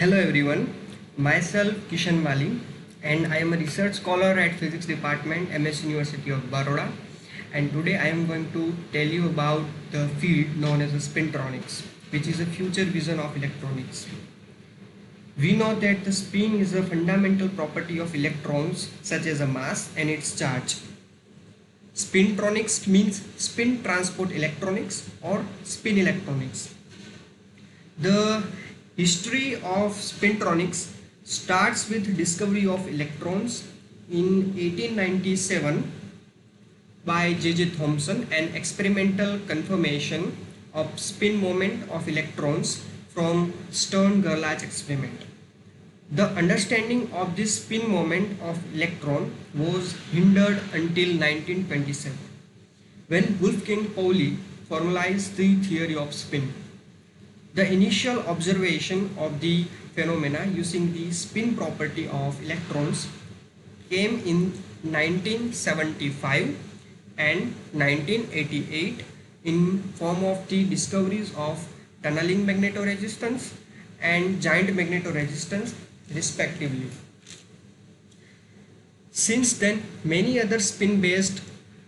Hello everyone, myself Kishan Mali and I am a research scholar at Physics Department, MS University of Baroda, and today I am going to tell you about the field known as spintronics, which is a future vision of electronics. We know that the spin is a fundamental property of electrons such as a mass and its charge. Spintronics means spin transport electronics or spin electronics. The history of spintronics starts with discovery of electrons in 1897 by J.J. Thomson and experimental confirmation of spin moment of electrons from Stern-Gerlach experiment. The understanding of this spin moment of electron was hindered until 1927 when Wolfgang Pauli formalized the theory of spin. The initial observation of the phenomena using the spin property of electrons came in 1975 and 1988 in form of the discoveries of tunneling magnetoresistance and giant magnetoresistance respectively. Since then, many other spin-based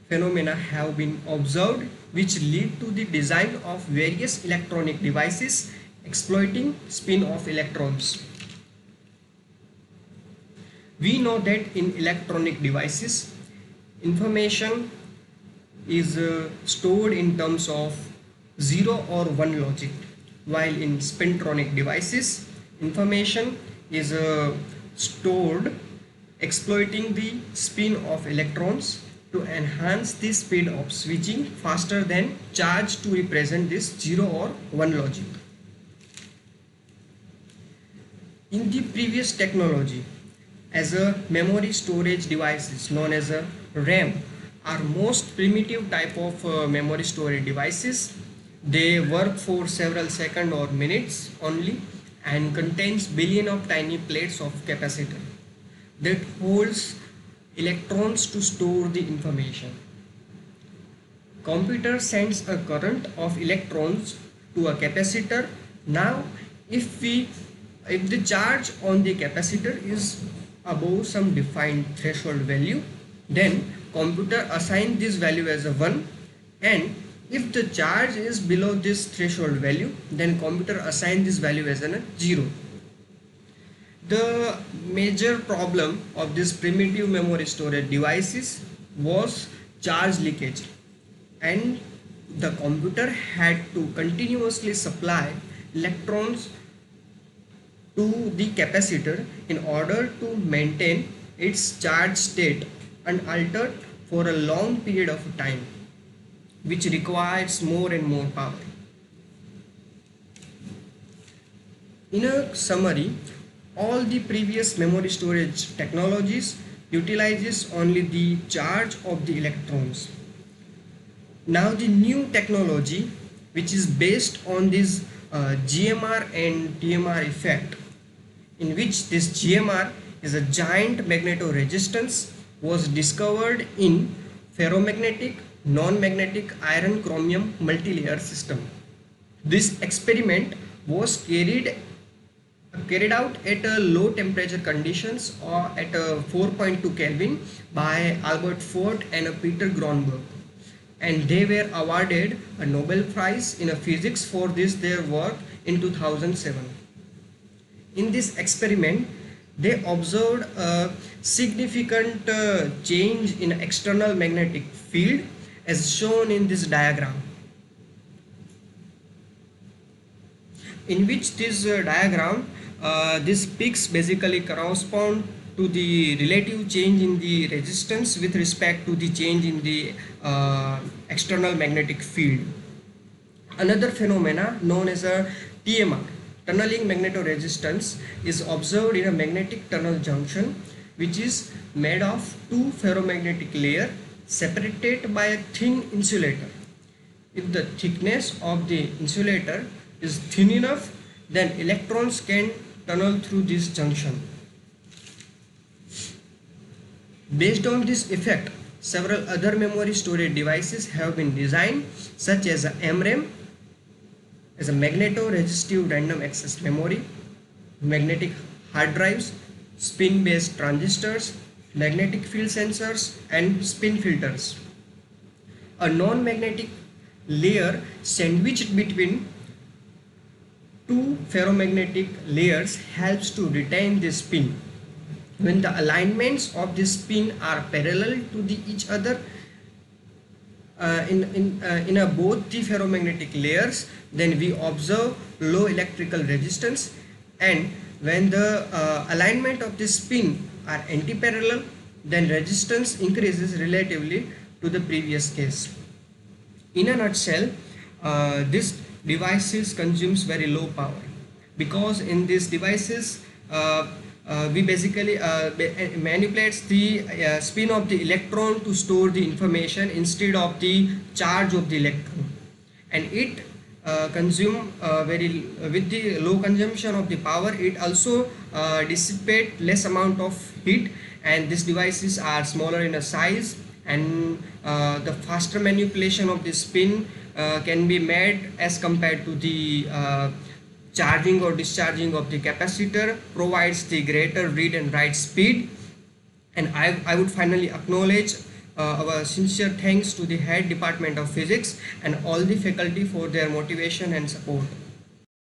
phenomena have been observed which lead to the design of various electronic devices exploiting spin of electrons. We know that in electronic devices, information is stored in terms of 0 or 1 logic, while in spintronic devices, information is stored exploiting the spin of electrons to enhance the speed of switching faster than charge to represent this 0 or 1 logic. In the previous technology, as a memory storage devices known as a RAM are most primitive type of memory storage devices. They work for several seconds or minutes only and contains billion of tiny plates of capacitor that holds electrons to store the information. Computer sends a current of electrons to a capacitor. Now if the charge on the capacitor is above some defined threshold value, then computer assigns this value as a 1, and if the charge is below this threshold value, then computer assigns this value as a 0. The major problem of this primitive memory storage devices was charge leakage, and the computer had to continuously supply electrons to the capacitor in order to maintain its charge state unaltered for a long period of time, which requires more and more power. In a summary, all the previous memory storage technologies utilizes only the charge of the electrons. Now the new technology, which is based on this GMR and TMR effect, in which this GMR is a giant magnetoresistance, was discovered in ferromagnetic non-magnetic iron chromium multilayer system. This experiment was carried out at a low temperature conditions or at a 4.2 Kelvin by Albert Ford and Peter Gronberg, and they were awarded a Nobel Prize in physics for their work in 2007. In this experiment, they observed a significant change in external magnetic field as shown in this diagram, in which this diagram, these peaks basically correspond to the relative change in the resistance with respect to the change in the external magnetic field. Another phenomena known as a TMR, tunneling magnetoresistance, is observed in a magnetic tunnel junction which is made of two ferromagnetic layers separated by a thin insulator. If the thickness of the insulator is thin enough, then electrons can tunnel through this junction. Based on this effect, several other memory storage devices have been designed, such as a MRAM, as a magneto-resistive random access memory, magnetic hard drives, spin-based transistors, magnetic field sensors, and spin filters. A non-magnetic layer sandwiched between two ferromagnetic layers helps to retain the spin. When the alignments of the spin are parallel to each other in both the ferromagnetic layers, then we observe low electrical resistance, and when the alignment of the spin are antiparallel, then resistance increases relatively to the previous case. In a nutshell, this devices consumes very low power, because in these devices we basically manipulates the spin of the electron to store the information instead of the charge of the electron, and it consume very with the low consumption of the power, it also dissipate less amount of heat, and these devices are smaller in a size, and the faster manipulation of the spin can be made as compared to the charging or discharging of the capacitor, provides the greater read and write speed. And I would finally acknowledge our sincere thanks to the head department of physics and all the faculty for their motivation and support.